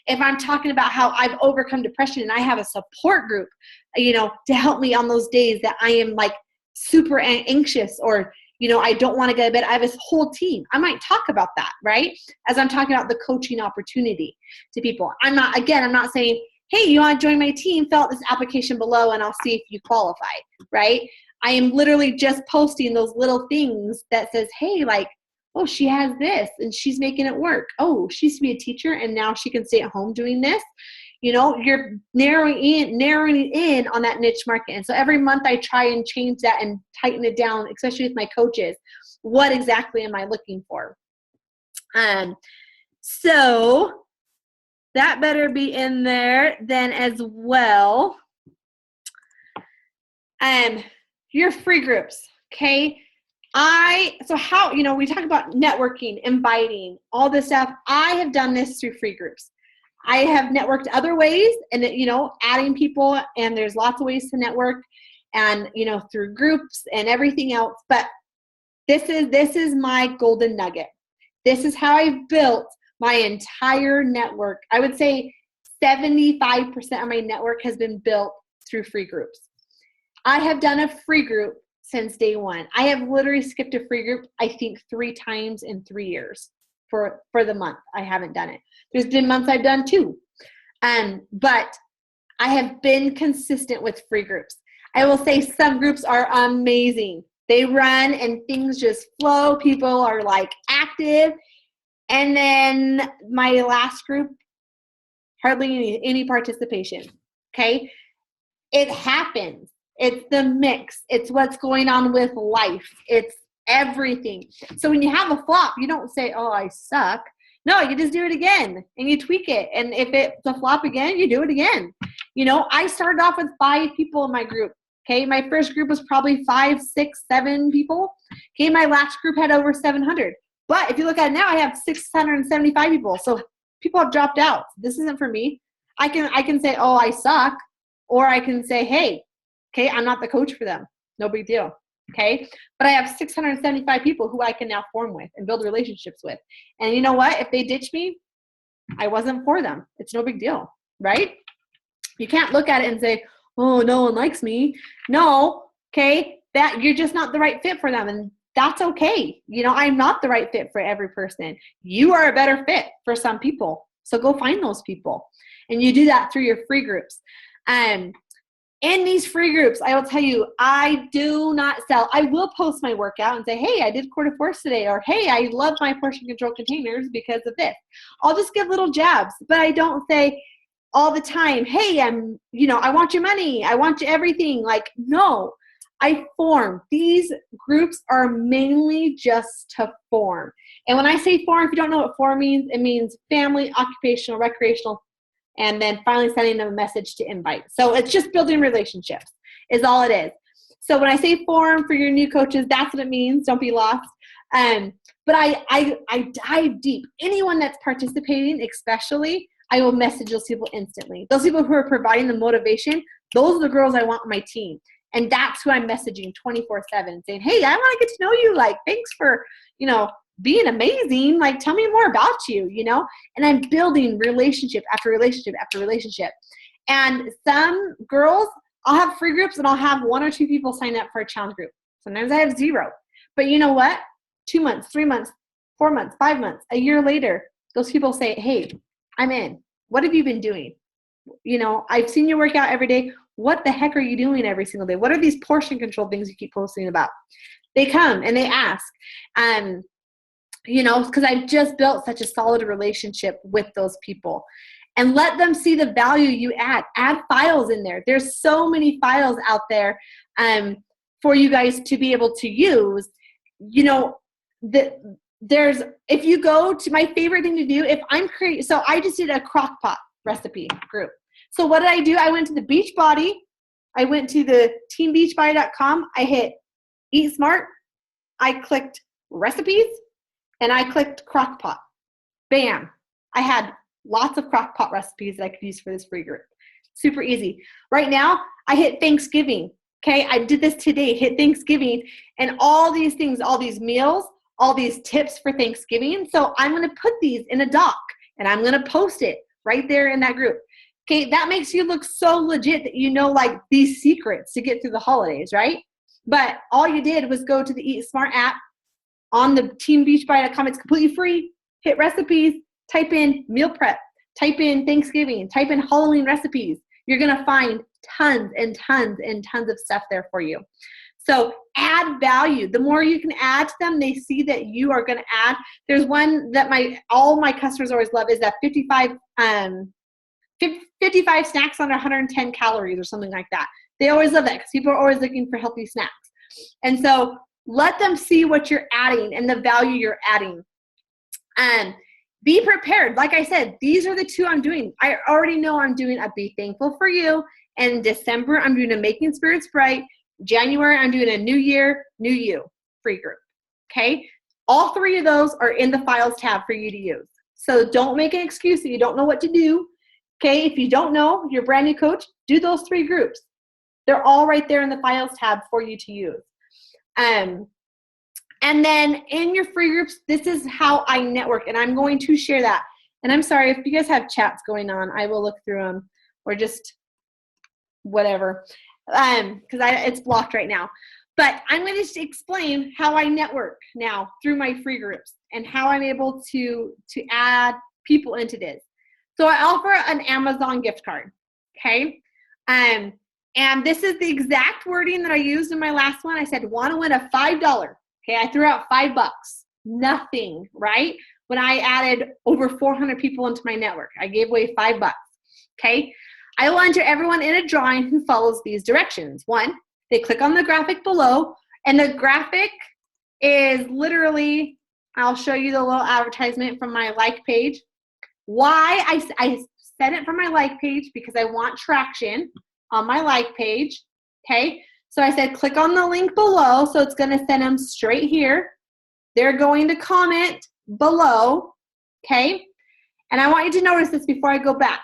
If I'm talking about how I've overcome depression and I have a support group, to help me on those days that I am like super anxious, or, I don't want to get out of bed, I have this whole team. I might talk about that, right? As I'm talking about the coaching opportunity to people. I'm not saying, hey, you want to join my team? Fill out this application below and I'll see if you qualify, right? I am literally just posting those little things that says, hey, like, oh, she has this and she's making it work. Oh, she used to be a teacher and now she can stay at home doing this. You're narrowing it in on that niche market. And so every month I try and change that and tighten it down, especially with my coaches. What exactly am I looking for? So that better be in there then as well. Your free groups, okay? So how, we talk about networking, inviting, all this stuff. I have done this through free groups. I have networked other ways and, adding people, and there's lots of ways to network, and, through groups and everything else. But this is my golden nugget. This is how I've built my entire network. I would say 75% of my network has been built through free groups. I have done a free group since day one. I have literally skipped a free group, I think 3 times in 3 years for the month. I haven't done it. There's been months I've done 2. But I have been consistent with free groups. I will say some groups are amazing. They run and things just flow. People are like active. And then my last group, hardly any participation. Okay. It happens. It's the mix. It's what's going on with life. It's everything. So when you have a flop, you don't say, oh, I suck. No, you just do it again and you tweak it. And if it's a flop again, you do it again. I started off with 5 people in my group. Okay. My first group was probably 5, 6, 7 people. Okay. My last group had over 700. But if you look at it now, I have 675 people. So people have dropped out. This isn't for me. I can say, oh, I suck. Or I can say, hey, okay, I'm not the coach for them. No big deal. Okay. But I have 675 people who I can now form with and build relationships with. And you know what? If they ditch me, I wasn't for them. It's no big deal. Right? You can't look at it and say, oh, no one likes me. No. Okay. That you're just not the right fit for them. And that's okay. I'm not the right fit for every person. You are a better fit for some people. So go find those people. And you do that through your free groups. In these free groups, I will tell you, I do not sell. I will post my workout and say, hey, I did quarter force today, or hey, I love my portion control containers because of this. I'll just give little jabs, but I don't say all the time, hey, I want your money. I want you everything. Like, no, I form. These groups are mainly just to form. And when I say form, if you don't know what form means, it means family, occupational, recreational, and then finally sending them a message to invite. So it's just building relationships is all it is. So when I say form for your new coaches, that's what it means. Don't be lost. But I dive deep. Anyone that's participating, especially, I will message those people instantly. Those people who are providing the motivation, those are the girls I want on my team. And that's who I'm messaging 24/7, saying, hey, I want to get to know you. Like, thanks for, being amazing. Like, tell me more about you, and I'm building relationship after relationship after relationship. And some girls, I'll have free groups and I'll have 1 or 2 people sign up for a challenge group. Sometimes I have 0, but you know what? 2 months, 3 months, 4 months, 5 months, a year later, those people say, hey, I'm in. What have you been doing? I've seen you work out every day. What the heck are you doing every single day? What are these portion control things you keep posting about? They come and they ask. Because I've just built such a solid relationship with those people. And let them see the value you add. Add files in there. There's so many files out there for you guys to be able to use. If you go to my favorite thing to do, if I'm creating, so I just did a crock pot recipe group. So what did I do? I went to the Beachbody. I went to the teambeachbody.com. I hit Eat Smart. I clicked recipes. And I clicked crock pot. Bam. I had lots of crock pot recipes that I could use for this free group. Super easy. Right now, I hit Thanksgiving. Okay, I did this today, hit Thanksgiving, and all these things, all these meals, all these tips for Thanksgiving. So I'm going to put these in a doc and I'm going to post it right there in that group. Okay, that makes you look so legit that you know like these secrets to get through the holidays, right? But all you did was go to the Eat Smart app on the teambeachbody.com. It's completely free. Hit recipes, type in meal prep, type in Thanksgiving, type in Halloween recipes. You're going to find tons and tons and tons of stuff there for you. So add value. The more you can add to them, they see that you are going to add. There's one that all my customers always love is that 55 snacks under 110 calories or something like that. They always love that because people are always looking for healthy snacks. And so let them see what you're adding and the value you're adding. Be prepared. Like I said, these are the two I'm doing. I already know I'm doing a Be Thankful for You. And December, I'm doing a Making Spirits Bright. January, I'm doing a New Year, New You free group. Okay? All three of those are in the files tab for you to use. So don't make an excuse that you don't know what to do. Okay? If you don't know, you're a brand new coach, do those three groups. They're all right there in the files tab for you to use. And then in your free groups, this is how I network, and I'm going to share that. And I'm sorry, if you guys have chats going on, I will look through them or just whatever, because it's blocked right now. But I'm going to explain how I network now through my free groups and how I'm able to add people into this. So I offer an Amazon gift card, okay? And this is the exact wording that I used in my last one. I said, want to win a $5. Okay, I threw out $5. Nothing, right? When I added over 400 people into my network, I gave away $5. Okay, I will enter everyone in a drawing who follows these directions. One, they click on the graphic below, and the graphic is literally, I'll show you the little advertisement from my like page. Why I set it from my like page because I want traction on my like page, okay? So I said, click on the link below. So it's going to send them straight here. They're going to comment below, okay? And I want you to notice this before I go back.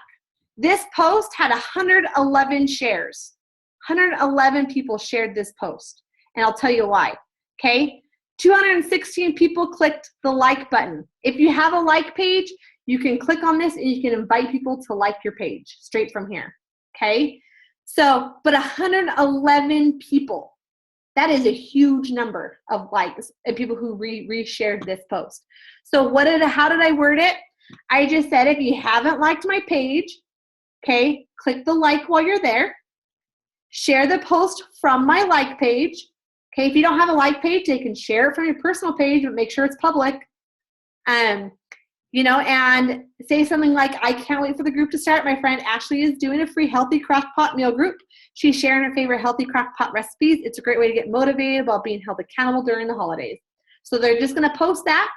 This post had 111 shares. 111 people shared this post. And I'll tell you why, okay? 216 people clicked the like button. If you have a like page, you can click on this and you can invite people to like your page straight from here, okay? So, but 111 people, that is a huge number of likes and people who reshared this post. So how did I word it? I just said, if you haven't liked my page, okay, click the like while you're there. Share the post from my like page. Okay, if you don't have a like page, they can share it from your personal page, but make sure it's public. And say something like, I can't wait for the group to start. My friend Ashley is doing a free healthy crock pot meal group. She's sharing her favorite healthy crock pot recipes. It's a great way to get motivated while being held accountable during the holidays. So they're just going to post that.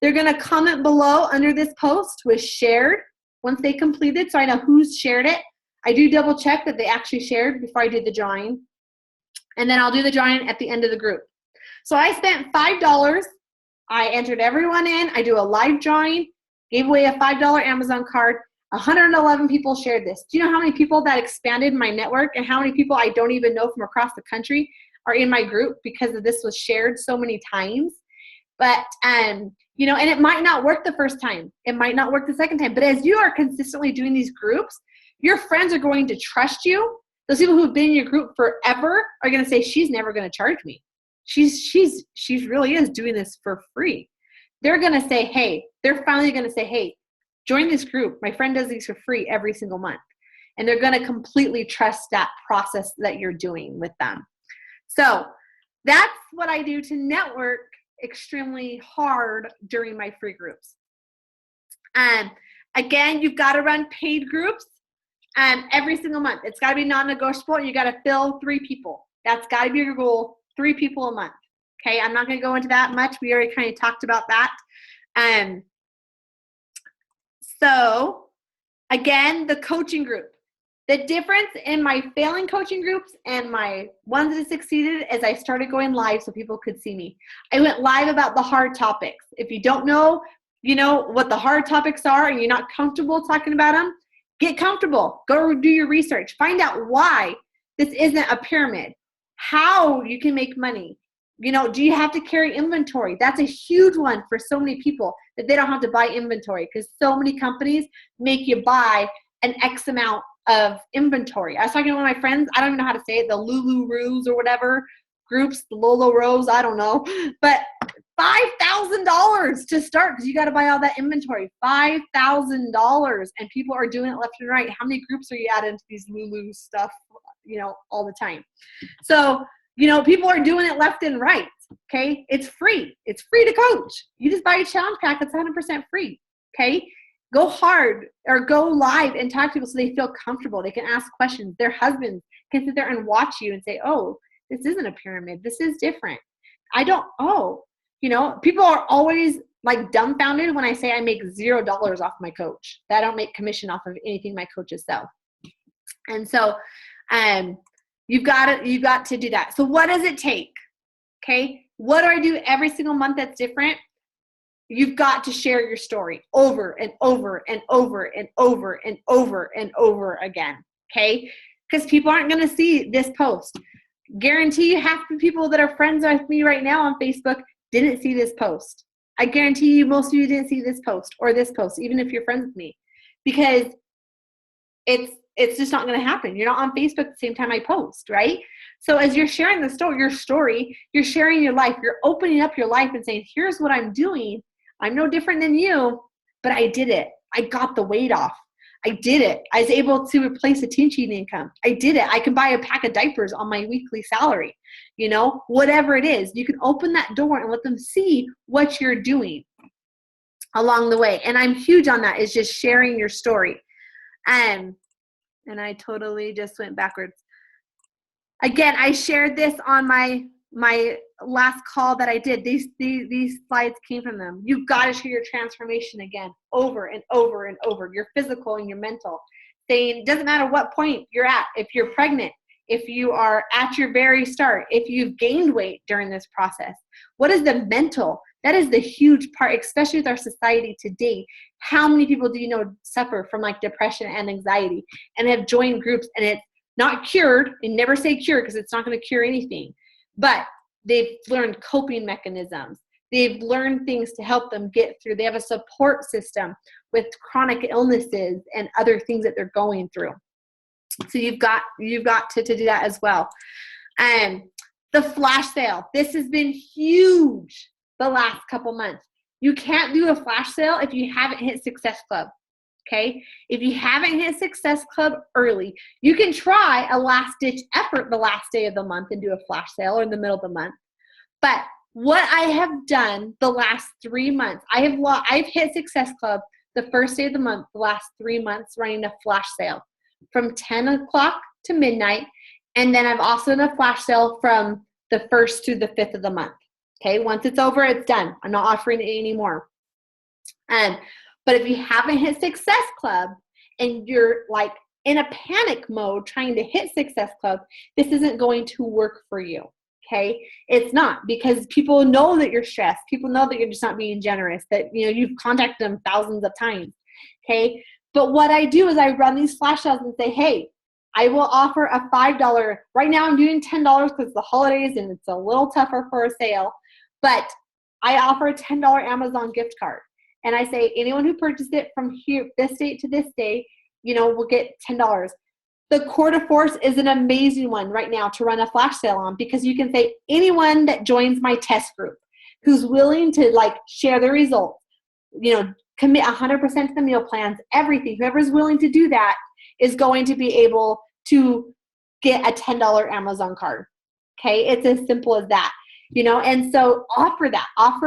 They're going to comment below under this post with shared once they completed, so I know who's shared it. I do double check that they actually shared before I did the drawing. And then I'll do the drawing at the end of the group. So I spent $5. I entered everyone in. I do a live drawing. Gave away a $5 Amazon card. 111 people shared this. Do you know how many people that expanded my network and how many people I don't even know from across the country are in my group because of this was shared so many times? But, and it might not work the first time. It might not work the second time. But as you are consistently doing these groups, your friends are going to trust you. Those people who've been in your group forever are going to say, she's never going to charge me. She really is doing this for free. They're going to say, hey, they're finally going to say, hey, join this group. My friend does these for free every single month. And they're going to completely trust that process that you're doing with them. So that's what I do to network extremely hard during my free groups. Again, you've got to run paid groups every single month. It's got to be non-negotiable. You got to fill 3 people. That's got to be your goal, 3 people a month. Okay, I'm not going to go into that much. We already kind of talked about that. So, again, the coaching group. The difference in my failing coaching groups and my ones that succeeded is I started going live so people could see me. I went live about the hard topics. If you don't know, what the hard topics are and you're not comfortable talking about them, get comfortable. Go do your research. Find out why this isn't a pyramid. how you can make money. Do you have to carry inventory? That's a huge one for so many people, that they don't have to buy inventory, because so many companies make you buy an X amount of inventory. I was talking to one of my friends, I don't even know how to say it, the Lulu-Roos or whatever groups, the Lolo Rose, I don't know, but $5,000 to start, because you got to buy all that inventory. $5,000, and people are doing it left and right. How many groups are you adding to these Lulu stuff, all the time? So, people are doing it left and right. Okay, it's free. It's free to coach. You just buy a challenge pack. It's 100% free. Okay, go hard or go live and talk to people so they feel comfortable. They can ask questions. Their husbands can sit there and watch you and say, "Oh, this isn't a pyramid. This is different." People are always like dumbfounded when I say I make $0 off my coach. That I don't make commission off of anything my coaches sell. And so, you've got to do that. So what does it take? Okay. What do I do every single month that's different? You've got to share your story over and over and over and over and over and over again. Okay. Because people aren't going to see this post. Guarantee you half the people that are friends with me right now on Facebook didn't see this post. I guarantee you most of you didn't see this post or this post, even if you're friends with me, because it's just not going to happen. You're not on Facebook at the same time I post, right? So as you're sharing your story, you're sharing your life, you're opening up your life and saying, here's what I'm doing. I'm no different than you, but I did it. I got the weight off. I did it. I was able to replace a teaching income. I did it. I can buy a pack of diapers on my weekly salary. Whatever it is, you can open that door and let them see what you're doing along the way. And I'm huge on that, is just sharing your story. And I totally just went backwards. Again, I shared this on my last call that I did. These slides came from them. You've got to share your transformation again, over and over and over, your physical and your mental. Saying it doesn't matter what point you're at, if you're pregnant, if you are at your very start, if you've gained weight during this process. What is the mental? That is the huge part, especially with our society today. How many people do you know suffer from like depression and anxiety and have joined groups, and it's not cured, and never say cured because it's not going to cure anything, but they've learned coping mechanisms. They've learned things to help them get through. They have a support system with chronic illnesses and other things that they're going through. So you've got to do that as well. The flash sale. This has been huge the last couple months. You can't do a flash sale if you haven't hit Success Club. Okay? If you haven't hit Success Club early, you can try a last-ditch effort the last day of the month and do a flash sale, or in the middle of the month. But what I have done the last 3 months, I've hit Success Club the first day of the month, the last 3 months, running a flash sale from 10 o'clock to midnight. And then I've also done a flash sale from the 1st to the 5th of the month. Okay, once it's over, it's done. I'm not offering it anymore. But if you haven't hit Success Club and you're like in a panic mode trying to hit Success Club, this isn't going to work for you. Okay, it's not, because people know that you're stressed. People know that you're just not being generous, that you've contacted them thousands of times. Okay, but what I do is I run these flash sales and say, hey, I will offer a $5. Right now I'm doing $10 because it's the holidays and it's a little tougher for a sale. But I offer a $10 Amazon gift card. And I say, anyone who purchased it from here, this date to this day, will get $10. The Core de Force is an amazing one right now to run a flash sale on, because you can say anyone that joins my test group who's willing to share their results, commit 100% to the meal plans, everything, whoever's willing to do that is going to be able to get a $10 Amazon card. Okay. It's as simple as that, and so offer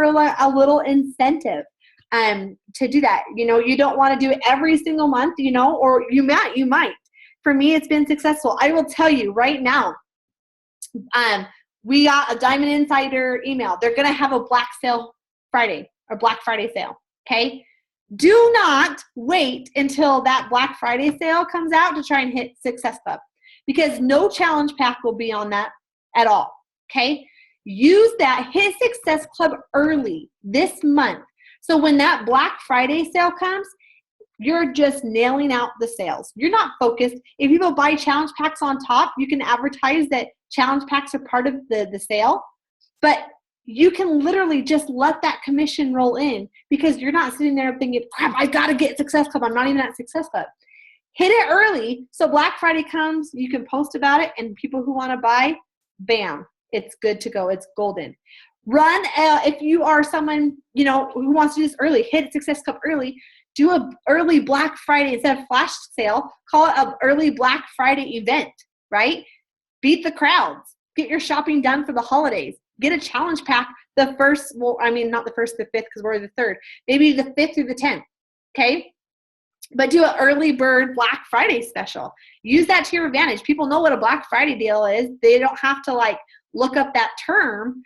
a little incentive to do that. You don't want to do it every single month, or you might. For me, it's been successful. I will tell you right now, we got a Diamond Insider email. They're going to have a Black Friday sale. Okay. Do not wait until that Black Friday sale comes out to try and hit Success Club, because no challenge pack will be on that at all. Okay. Use that, hit Success Club early this month. So when that Black Friday sale comes, you're just nailing out the sales. You're not focused. If people buy challenge packs on top, you can advertise that challenge packs are part of the sale, but you can literally just let that commission roll in because you're not sitting there thinking, crap, I got to get Success Club. I'm not even at Success Club. Hit it early so Black Friday comes, you can post about it, and people who want to buy, bam, it's good to go. It's golden. Run, if you are someone, who wants to do this early, hit Success Club early. Do a early Black Friday instead of flash sale. Call it an early Black Friday event, right? Beat the crowds. Get your shopping done for the holidays. Get a challenge pack the first, not the first, the fifth, because we're the third. Maybe the 5th through the 10th, okay? But do an early bird Black Friday special. Use that to your advantage. People know what a Black Friday deal is. They don't have to look up that term,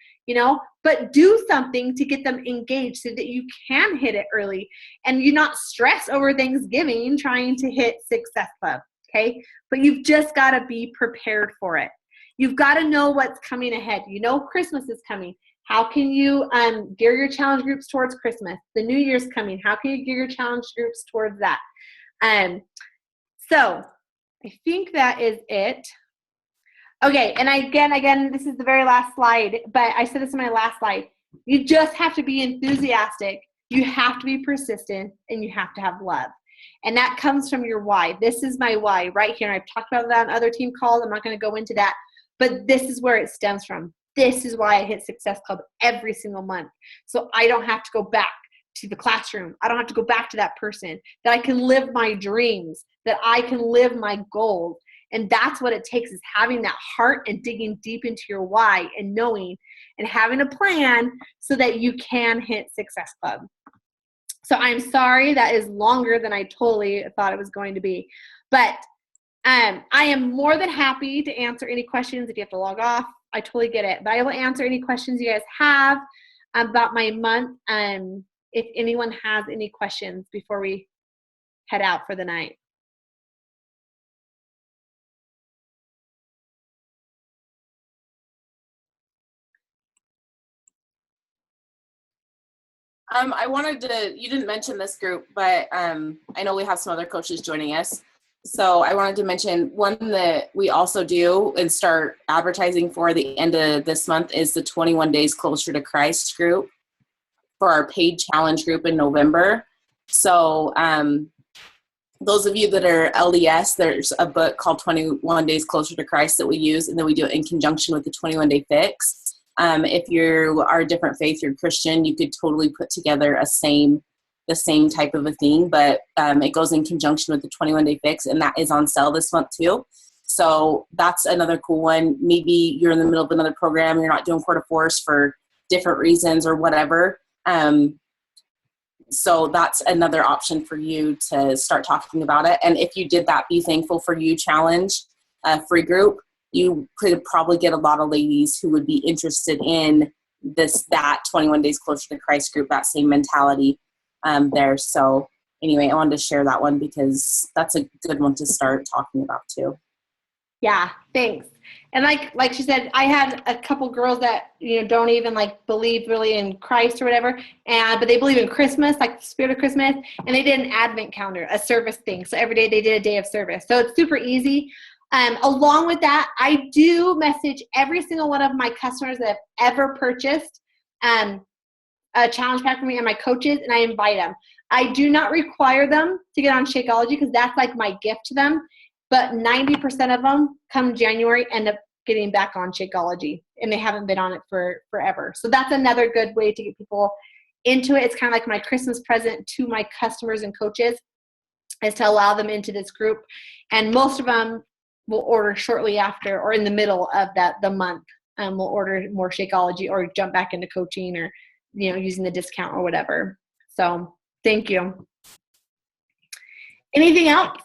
but do something to get them engaged so that you can hit it early and you not stress over Thanksgiving trying to hit Success Club, okay? But you've just got to be prepared for it. You've got to know what's coming ahead. Christmas is coming. How can you gear your challenge groups towards Christmas? The New Year's coming. How can you gear your challenge groups towards that? So I think that is it. Okay, and again, this is the very last slide, but I said this in my last slide. You just have to be enthusiastic. You have to be persistent, and you have to have love. And that comes from your why. This is my why right here. And I've talked about that on other team calls. I'm not going to go into that, but this is where it stems from. This is why I hit Success Club every single month. So I don't have to go back to the classroom. I don't have to go back to that person, that I can live my dreams, that I can live my goals. And that's what it takes, is having that heart and digging deep into your why and knowing and having a plan so that you can hit Success Club. So I'm sorry that is longer than I totally thought it was going to be. But I am more than happy to answer any questions. If you have to log off, I totally get it. But I will answer any questions you guys have about my month. If anyone has any questions before we head out for the night. You didn't mention this group, but I know we have some other coaches joining us. So I wanted to mention one that we also do and start advertising for the end of this month is the 21 Days Closer to Christ group for our paid challenge group in November. So those of you that are LDS, there's a book called 21 Days Closer to Christ that we use, and then we do it in conjunction with the 21 Day Fix. If you are a different faith, you're Christian, you could totally put together the same type of a thing, but it goes in conjunction with the 21 Day Fix, and that is on sale this month too. So that's another cool one. Maybe you're in the middle of another program, you're not doing Court of Force for different reasons or whatever. So that's another option for you to start talking about it. And if you did that Be Thankful for You challenge free group, you could probably get a lot of ladies who would be interested in that 21 Days Closer to Christ group, that same mentality there. So anyway, I wanted to share that one because that's a good one to start talking about too. Yeah, thanks. And like she said, I had a couple girls that don't even believe really in Christ or whatever, but they believe in Christmas, like the spirit of Christmas, and they did an Advent calendar, a service thing. So every day they did a day of service. So it's super easy. Along with that, I do message every single one of my customers that have ever purchased a challenge pack for me and my coaches, and I invite them. I do not require them to get on Shakeology because that's my gift to them. But 90% of them come January end up getting back on Shakeology, and they haven't been on it for forever. So that's another good way to get people into it. It's kind of like my Christmas present to my customers and coaches, is to allow them into this group. And most of them will order shortly after or in the middle of the month. We'll order more Shakeology or jump back into coaching or using the discount or whatever. So thank you. Anything else?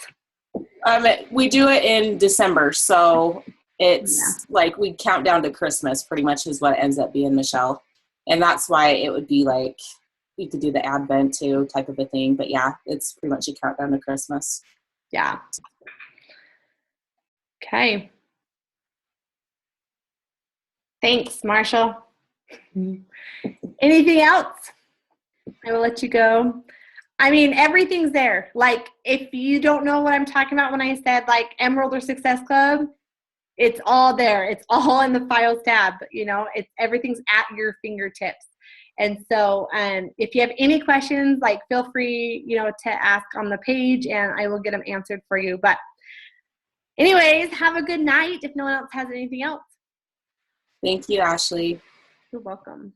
We do it in December, so it's we count down to Christmas pretty much is what it ends up being, Michelle. And that's why it would be you could do the Advent too type of a thing. But yeah, it's pretty much a countdown to Christmas. Yeah. Okay. Thanks, Marshall. Anything else? I will let you go. Everything's there. If you don't know what I'm talking about when I said Emerald or Success Club, It's all there. It's all in the files tab. You know, everything's at your fingertips. And so if you have any questions, like feel free, you know, to ask on the page and I will get them answered for you. But anyways, have a good night if no one else has anything else. Thank you, Ashley. You're welcome.